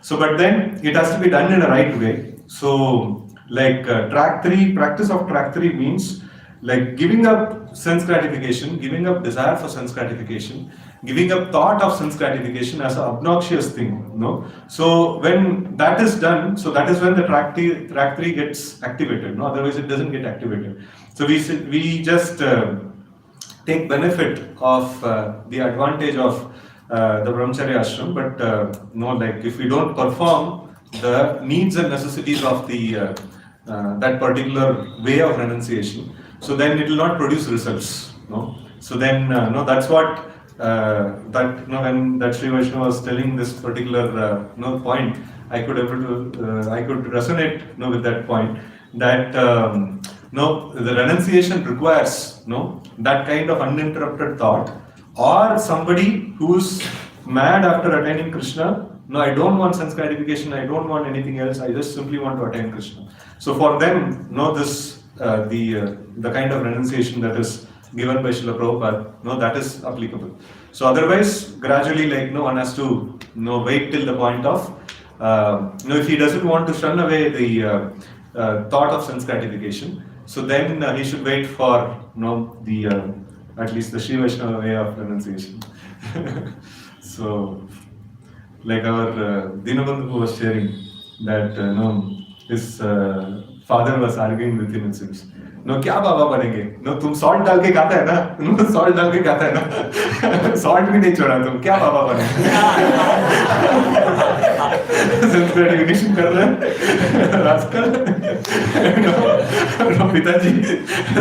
So but then it has to be done in a right way. So like track 3, practice of track 3 means like giving up sense gratification, giving up desire for sense gratification, giving up thought of sense gratification as an obnoxious thing. So when that is done, so that is when the track 3 gets activated. Otherwise it doesn't get activated. So we just take benefit of the advantage of the brahmacharya ashram, but like if we don't perform the needs and necessities of the that particular way of renunciation, so then it will not produce results. So then that's what when that Sri Vaishnava was telling this particular point, I could resonate with that point, that the renunciation requires that kind of uninterrupted thought, or somebody who's mad after attaining Krishna. I don't want sense gratification, I don't want anything else, I just simply want to attain Krishna. So for them, this the kind of renunciation that is given by Srila Prabhupada, that is applicable. So otherwise, gradually, like, one has to wait till the point of, if he doesn't want to shun away the thought of sense gratification, so then he should wait for the at least the Sri Vaishnava way of renunciation. So, like our Dinabandhu was sharing that his father was arguing with him, it seems. क्या बाबा बनेंगे? तुम salt डाल के खाता है ना? Salt डाल के खाता है ना? सॉल्ट भी नहीं छोड़ा तुम, क्या बाबा बनेंगे? सेंस ग्रेटिफिकेशन कर रहे हैं आजकल. पिताजी,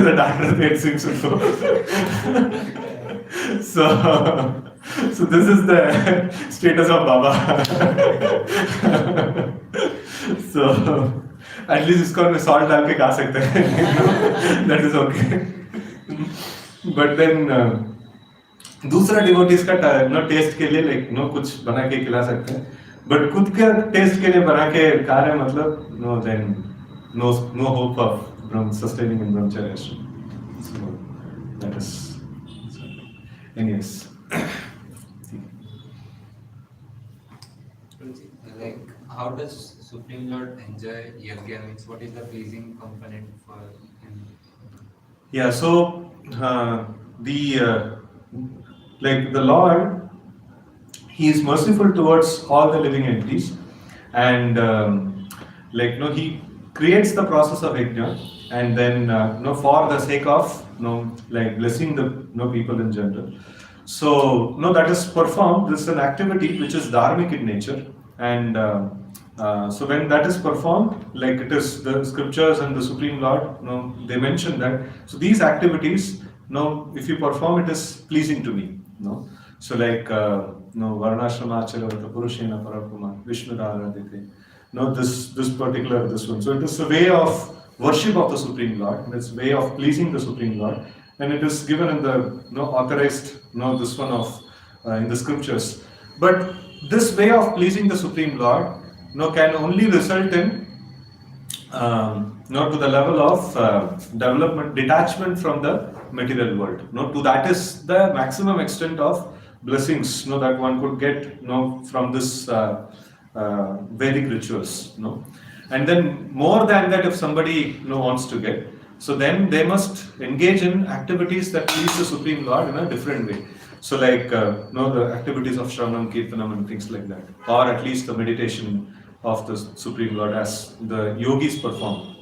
the doctor said seems so. So this is the status of Baba. So at least इसको हम salt डाल के खा सकते हैं. That is okay. But then दूसरा devotees का taste के लिए like कुछ बना के खिला सकते हैं. But खुद के taste के लिए बना के खा रहे हैं मतलब then no hope of sustaining in brahmacharya. So that is. Anyways. Like, how does Supreme Lord enjoy yajna? Means, what is the pleasing component for him? Yeah, so the like the Lord, He is merciful towards all the living entities, and He creates the process of yajna, and then for the sake of like blessing the people in general. So that is performed. This is an activity which is dharmic in nature, and so when that is performed, like it is the scriptures and the Supreme Lord, they mention that. So these activities, if you perform, it is pleasing to me. So like Varnashrama Acharavata Purushena Parapuma Vishnu Aradhite. This particular this one. So it is a way of worship of the Supreme Lord, and it's a way of pleasing the Supreme Lord, and it is given in the authorized this one of in the scriptures. But this way of pleasing the Supreme Lord can only result in to the level of development, detachment from the material world. To that is the maximum extent of blessings that one could get from this Vedic rituals. And then more than that, if somebody wants to get, so then they must engage in activities that please the Supreme Lord in a different way. So like the activities of Shravanam, Kirtanam and things like that, or at least the meditation of the Supreme Lord as the yogis perform.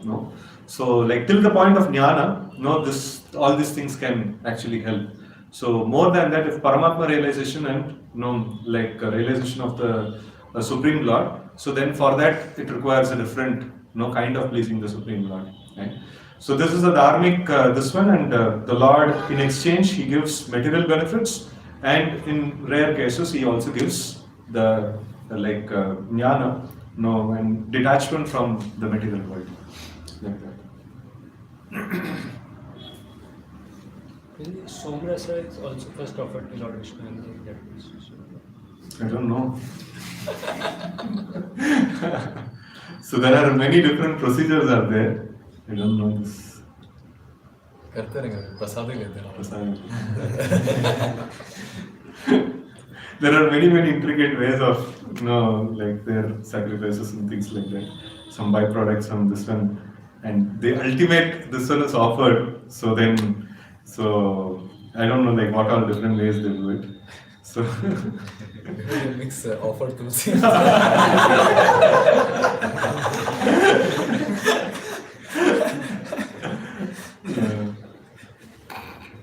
So like till the point of jnana, all these things can actually help. So more than that, if Paramatma realization and realization of the Supreme Lord, so then for that it requires a different kind of pleasing the Supreme Lord. Right? So this is a dharmic this one, and the Lord in exchange He gives material benefits, and in rare cases He also gives the jnana, and detachment from the material world. Like that. Somrasa is also first offered to Lord Vishnu in that case. I don't know. So there are many different procedures are there. I don't know this. करते रहेंगे प्रसाद ही लेते हैं There are many intricate ways of like their sacrifices and things like that. Some byproducts from this one, and the ultimate this one is offered. So I don't know like what all different ways they do it. So mix offer tulsi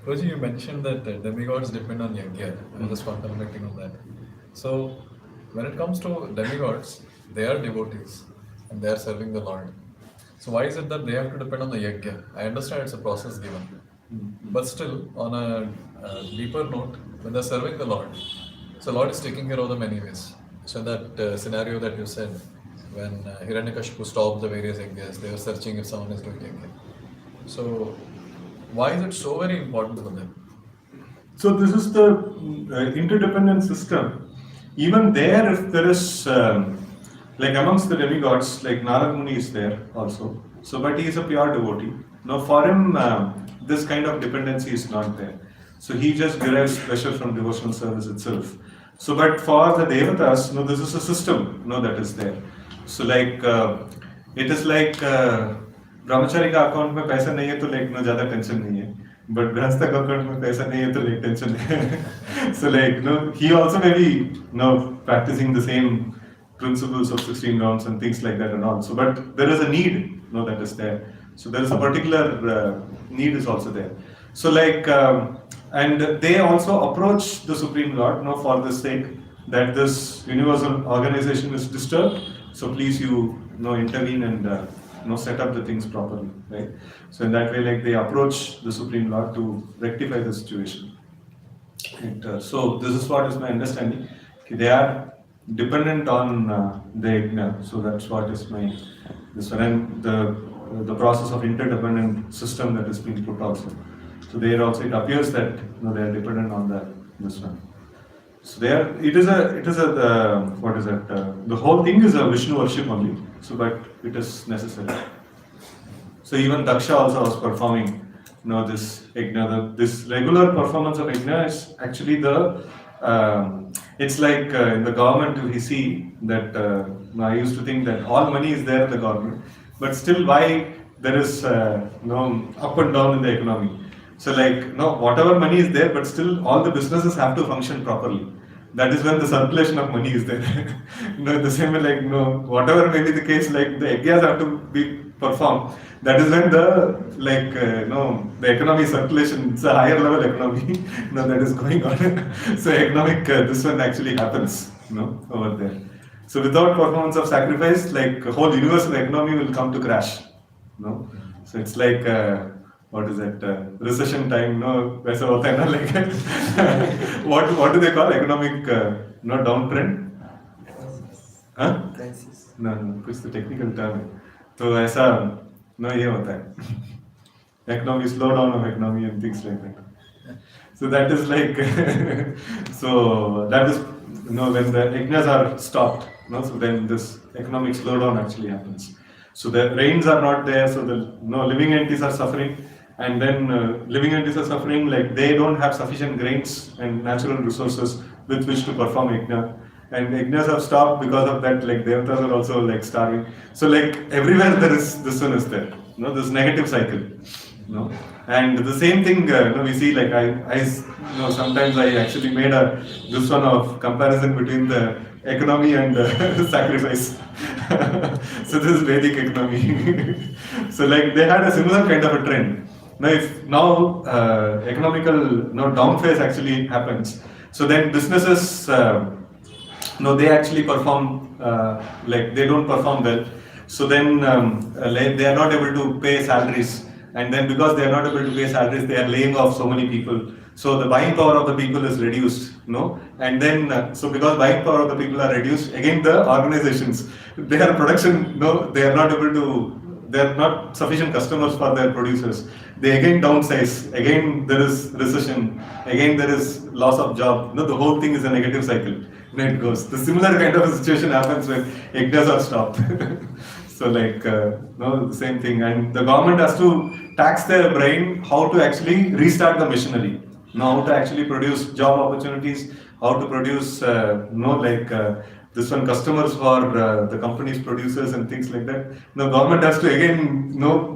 Prabhuji, you mentioned that demigods depend on yajna. I was just contemplating on that. So, when it comes to demigods, they are devotees and they are serving the Lord. So, why is it that they have to depend on the yajna? I understand it's a process given. But still, on a deeper note, when they're serving the Lord, so Lord is taking care of them anyways. So, that scenario that you said, when Hiranyakashipu stopped the various yajnas, they were searching if someone is doing yajna. So, why is it so very important for them? So this is the interdependent system. Even there, if there is like amongst the demigods, like Narad Muni is there also. So, but he is a pure devotee. Now, for him, this kind of dependency is not there. So he just derives pleasure from devotional service itself. So, but for the devatas, this is a system, that is there. So, like it is like. ब्रह्मचारी का account में पैसा नहीं है तो like ज्यादा tension नहीं है, but गृहस्थ का अकाउंट में पैसा नहीं है तो लाइक टेंशन है. So like he also may be practicing the same principles of 16 rounds and things like that and all. So but there is a need that is there. So there is a particular need is also there. So like and they also approach the Supreme Lord for the sake that this universal organization is disturbed. So please you intervene and set up the things properly, right? So in that way, like they approach the Supreme Lord to rectify the situation. And, so this is what is my understanding. They are dependent on the yajna. So that's what is my this one, and the process of interdependent system that is being put also. So there also it appears that they are dependent on this one. So there, it is a what is it? The whole thing is a Vishnu worship only. So, but it is necessary. So even Daksha also was performing this yajna, this regular performance of yajna is actually it's like in the government we see that I used to think that all money is there in the government, but still why there is up and down in the economy. So like no, whatever money is there, but still all the businesses have to function properly. That is when the circulation of money is there. The same way like whatever may be the case, like the yajnas have to be performed. That is when the the economy circulation, it's a higher level economy that is going on. So economic this one actually happens over there. So without performance of sacrifice, like whole universal economy will come to crash. So it's like what is that recession time? No, वैसा होता है ना like what do they call economic downtrend? हाँ? No, कुछ तो technical term है. तो ऐसा ये होता है. Economy slowdown of economy and things like that. So that is like so that is when the yajnas are stopped. So then this economic slowdown actually happens. So the rains are not there, so the living entities are suffering, and then living entities are suffering like they don't have sufficient grains and natural resources with which to perform yajna. And yajnas have stopped because of that, like devatas are also like starving. So like everywhere there is, this one is there, this negative cycle. And the same thing we see, like I sometimes I actually made this one of comparison between the economy and sacrifice. So this is Vedic economy. So like they had a similar kind of a trend. Now if economical down phase actually happens, so then businesses they actually perform like they don't perform well. So then they are not able to pay salaries. And then because they are not able to pay salaries, they are laying off so many people. So the buying power of the people is reduced, and then so because buying power of the people are reduced, again the organizations, their production, they are not able to, they are not sufficient customers for their producers. They again downsize, again there is recession, again there is loss of job. The whole thing is a negative cycle. It goes. The similar kind of a situation happens when yajnas are stopped. So like the same thing, and the government has to tax their brain how to actually restart the machinery. How to actually produce job opportunities, how to produce this one customers for the company's producers and things like that. The government has to again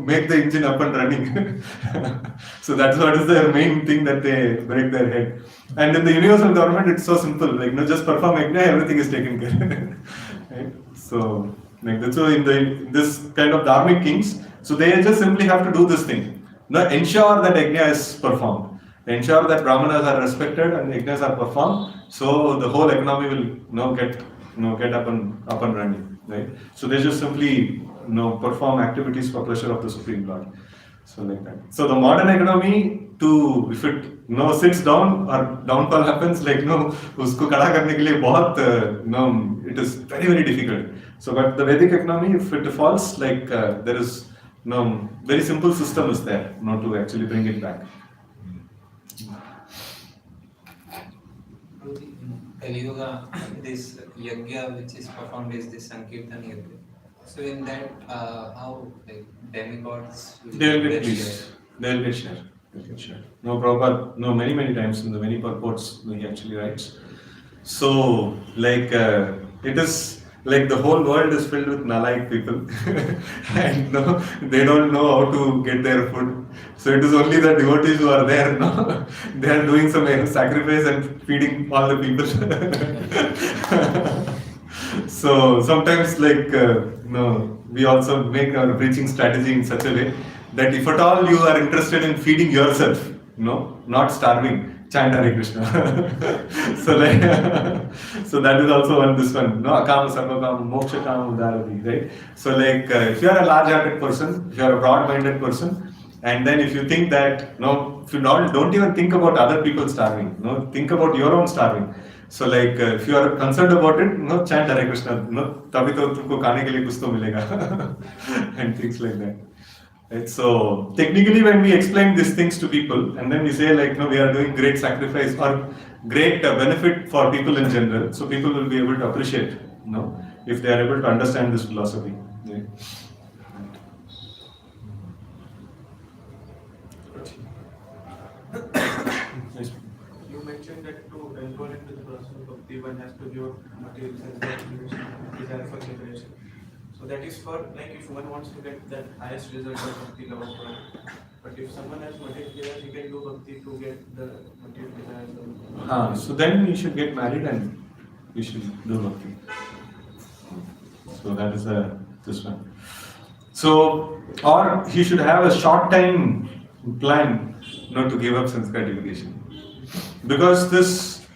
make the engine up and running. So that's what is the main thing that they break their head. And in the universal government, it's so simple. Like just perform yajna, everything is taken care. Right? So like that's why in this kind of dharmic kings, so they just simply have to do this thing. Ensure that yajna is performed. Ensure that brahmanas are respected and yajnas are performed. So the whole economy will get up and running. Right? So they just simply perform activities for pleasure of the Supreme Lord. So like that. So the modern economy, if it sits down or downfall happens, like usko खड़ा करने के लिए बहुत it is very very difficult. So but the Vedic economy, if it falls, like there is very simple system is there to actually bring it back. Kali Yuga, this yajna which is performed is this Sankirtan yajna. So in that, how like demigods will They will get get pleased. They will get share. No, Prabhupada, many times in the many purports he actually writes. So like it is like the whole world is filled with nalaik people, and they don't know how to get their food. So it is only the devotees who are there. They are doing some sacrifice and feeding all the people. So sometimes like we also make our preaching strategy in such a way that if at all you are interested in feeding yourself, not starving, chant Hare Krishna. So like so that is also this one. Akam sarvakam moksha kam udarati, right? So like if you are a large-hearted person, if you are a broad-minded person, and then if you think that if you don't even think about other people starving, think about your own starving. So like if you are concerned about it, chant Hare Krishna, तभी तो तुमको खाने के लिए कुछ तो मिलेगा, and things like that. Right? So technically, when we explain these things to people, and then we say like, we are doing great sacrifice or great benefit for people in general, so people will be able to appreciate, if they are able to understand this philosophy. Right? Yes. You mentioned that to enroll into the process of bhakti, one has to give material sense gratification, desire for liberation. So that is for like if one wants to get that highest result of bhakti love of God. But if someone has material desires, he can do bhakti to get the material desires. So then you should get married and you should do bhakti. So that is this one. So, or he should have a short time plan not to give up sense gratification. Because this,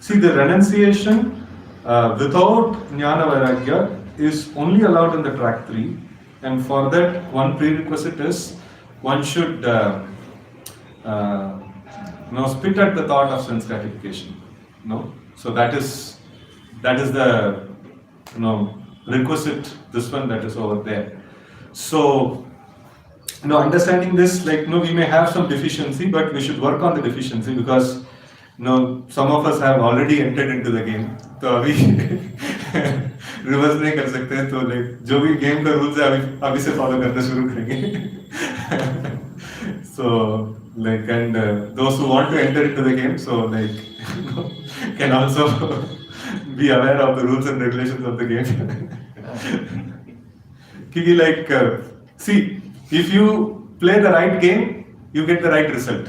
see the renunciation without jnana vairagya is only allowed in the track 3, and for that one prerequisite is one should spit at the thought of sense gratification. So that is the requisite, this one that is over there. So understanding this, we may have some deficiency, but we should work on the deficiency because some of us have already entered into the game. तो अभी reverse नहीं कर सकते, तो जो भी game का rules है अभी से फॉलो करना शुरू करेंगे. So and those who want to enter into the game, so can also be aware of the rules and regulations of the game. Because see, if you play the right game, you get the right result.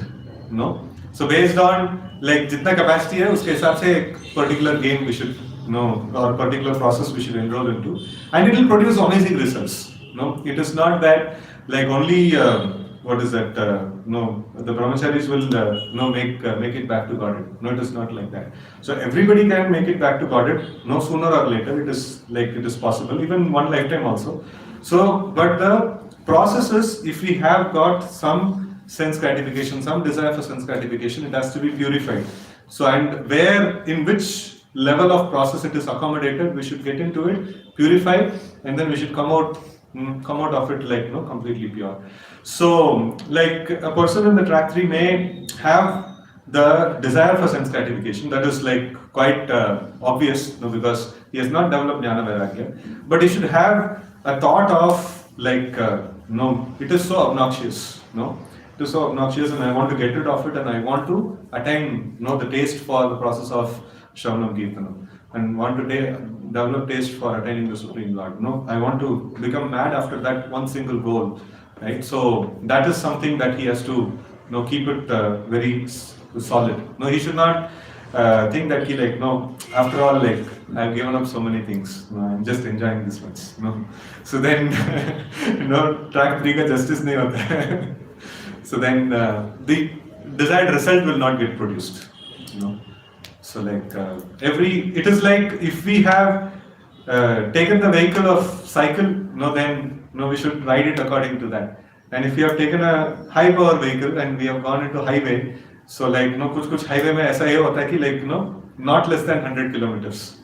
So based on jitna capacity hai, uske hisab se ek particular game we should or particular process we should enroll into, and it will produce amazing results. It is not that only what is that? The brahmacharis will make it back to Godhead. No, it is not like that. So everybody can make it back to Godhead. No, sooner or later, it is possible, even one lifetime also. So, but the process is, if we have got some sense gratification, some desire for sense gratification, it has to be purified. So, and in which level of process it is accommodated, we should get into it, purify, and then we should come out of it completely pure. So, a person in the track 3 may have the desire for sense gratification, that is quite obvious, because he has not developed jnana vairagya, but he should have a thought of it is so obnoxious, it is so obnoxious, and I want to get rid of it, and I want to attain the taste for the process of Shravanam Kirtanam, and want to develop taste for attaining the Supreme Lord. I want to become mad after that one single goal, right? So that is something that he has to keep it very solid. He should not think that after all, I've given up so many things, I'm just enjoying this much. So then track 3 ka justice nahi hota hai. So then the desired result will not get produced. So it is like if we have taken the vehicle of cycle, then we should ride it according to that. And if we have taken a high power vehicle and we have gone into highway, so kuch highway mein aisa ye hota hai ki not less than 100 kilometers.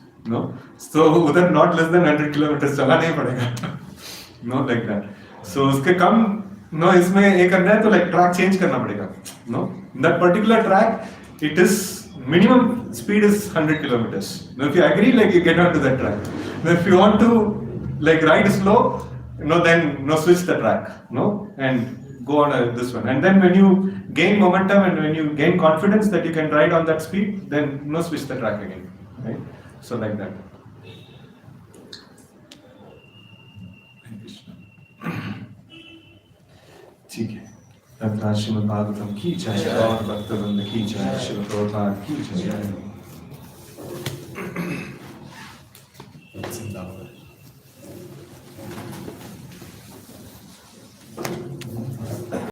So udhar not less than 100 kilometers chalana hi padega. Like that. So uske kam इसमें ये करना है तो track change करना पड़ेगा. In that particular track, it is minimum speed is 100 kilometers. If you agree, you get onto that track. Now, if you want to ride slow, then switch the track, and go on this one. And then when you gain momentum and when you gain confidence that you can ride on that speed, then switch the track again, right? So like that. ठीक है, तथा श्रीमद् भागवतम की जय और भक्तवृंद की जय, श्रील प्रभुपाद की जय.